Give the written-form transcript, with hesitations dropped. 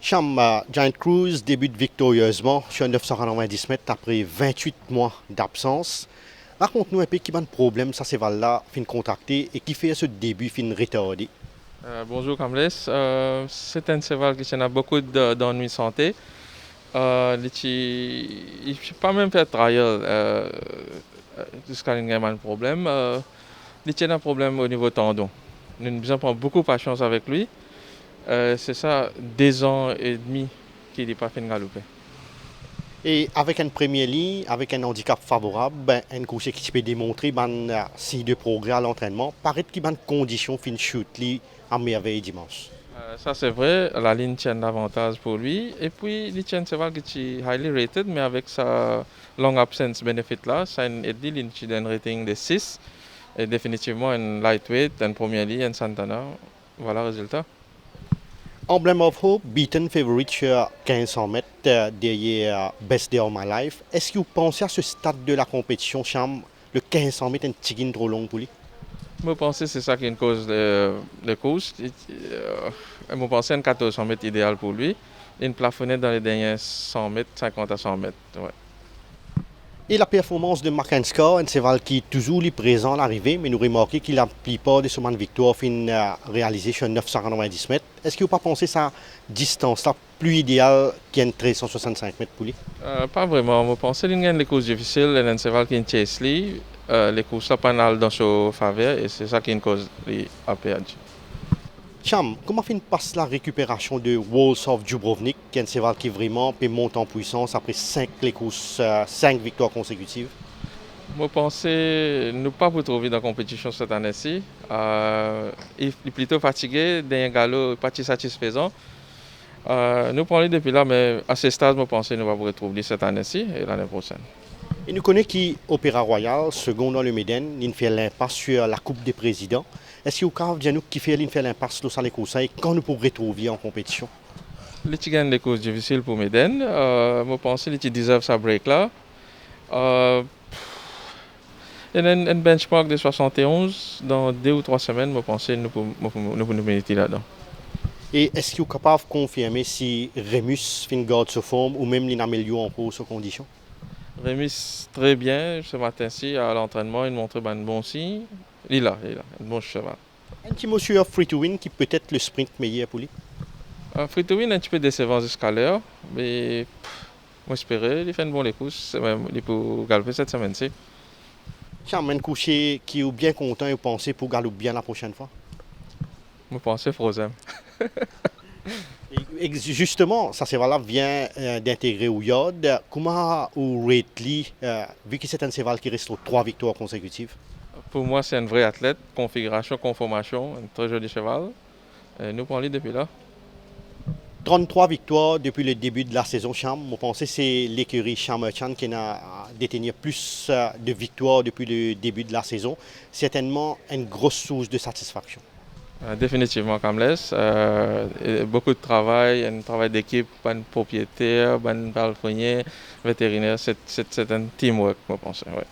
Cham, Giant Cruise débute victorieusement sur 990 mètres après 28 mois d'absence. Raconte-nous un peu qui a de problème, ça c'est là, fin contracté et qui fait ce début fin retardé. Bonjour Kamles. C'est un cheval qui a beaucoup d'ennuis santé. Il ne pas même fait trial jusqu'à un un problème. Il a un problème au niveau tendon. Nous devons prendre beaucoup de patience avec lui. C'est ça, 2 ans et demi qu'il n'est pas fait de galoper. Et avec une première ligne, avec un handicap favorable, un course qui peut démontrer si de progrès à l'entraînement, paraît qu'il y a une condition fin shoot à merveille dimanche. Ça c'est vrai, la ligne tient davantage pour lui. Et puis, il tient un cheval qui est highly rated, mais avec sa long absence benefit là, ça a un rating de 6. Et définitivement, un lightweight, un premier lit, un Santana. Voilà le résultat. Emblem of Hope, beaten favorite sur 1500 mètres derrière Best Day of My Life. Est-ce que vous pensez à ce stade de la compétition, Cham, le 1500 mètres est un petit trop long pour lui? Je pense que c'est ça qui est une cause de course. Je pense que un 1400 mètres idéal pour lui. Il plafonnait dans les derniers 100 mètres, 50 à 100 mètres. Ouais. Et la performance de Makanska, un cheval qui est toujours présent à l'arrivée, mais nous remarquons qu'il a la plupart de ses victoires fin réalisées sur 990 mètres. Est-ce que vous pas pensé sa distance là plus idéale qu'un 1365 mètres pour lui? Pas vraiment. Je pense qu'il y a les courses difficiles, un cheval qui est chase lui. Les courses là pas dans sa faveur et c'est ça qui est une cause à perdre. Cham, comment fait passe la récupération de Walls of Dubrovnik, qui est un cheval qui vraiment peut monter en puissance après 5 courses, 5 victoires consécutives? Je pense que nous ne pas vous trouver dans la compétition cette année-ci. Il est plutôt fatigué, d'un galop pas satisfaisant. Nous prenons depuis là, mais à ce stade, je pense que nous allons vous retrouver cette année-ci et l'année prochaine. Et nous connaissons qui Opéra Royal, second dans le Méden, il fait l'impasse sur la Coupe des Présidents. Est-ce que vous pouvez nous qui fait l'impasse sur les courses et quand nous pourrons retrouver en compétition? Les Tigans, les courses difficiles pour Méden. Je pense qu'ils déservent sa break là. Il y a un benchmark de 71 dans 2 ou 3 semaines, je pense que nous pouvons nous mettre là-dedans. Et est-ce que vous êtes capable de confirmer si Remus fin garde sa forme ou même l'améliore en cours ses conditions? Rémi, très bien, ce matin-ci à l'entraînement, il montre un bon signe. Il a un bon cheval. Un petit mot sur Free to Win qui peut être le sprint meilleur pour lui. Free to Win un petit peu décevant jusqu'à l'heure, mais j'espère il fait une bonne course, il peut galoper cette semaine-ci. Tiens, un coucher qui est bien content et vous pensez pour galoper bien la prochaine fois. Je pense Frozen. Et justement, ça c'est voilà vient d'intégrer au Yod. Comment ou Rately, vu que c'est un cheval qui reste aux 3 victoires consécutives? Pour moi, c'est un vrai athlète, configuration, conformation, un très joli cheval. Nous prenons lui depuis là. 33 victoires depuis le début de la saison Cham. Vous pensez que c'est l'écurie Cham Merchant qui a détenu plus de victoires depuis le début de la saison. Certainement une grosse source de satisfaction. Définitivement, Kamles. Beaucoup de travail, un travail d'équipe, un propriétaire, un palefrenier, vétérinaire. C'est un teamwork, je pense. Ouais.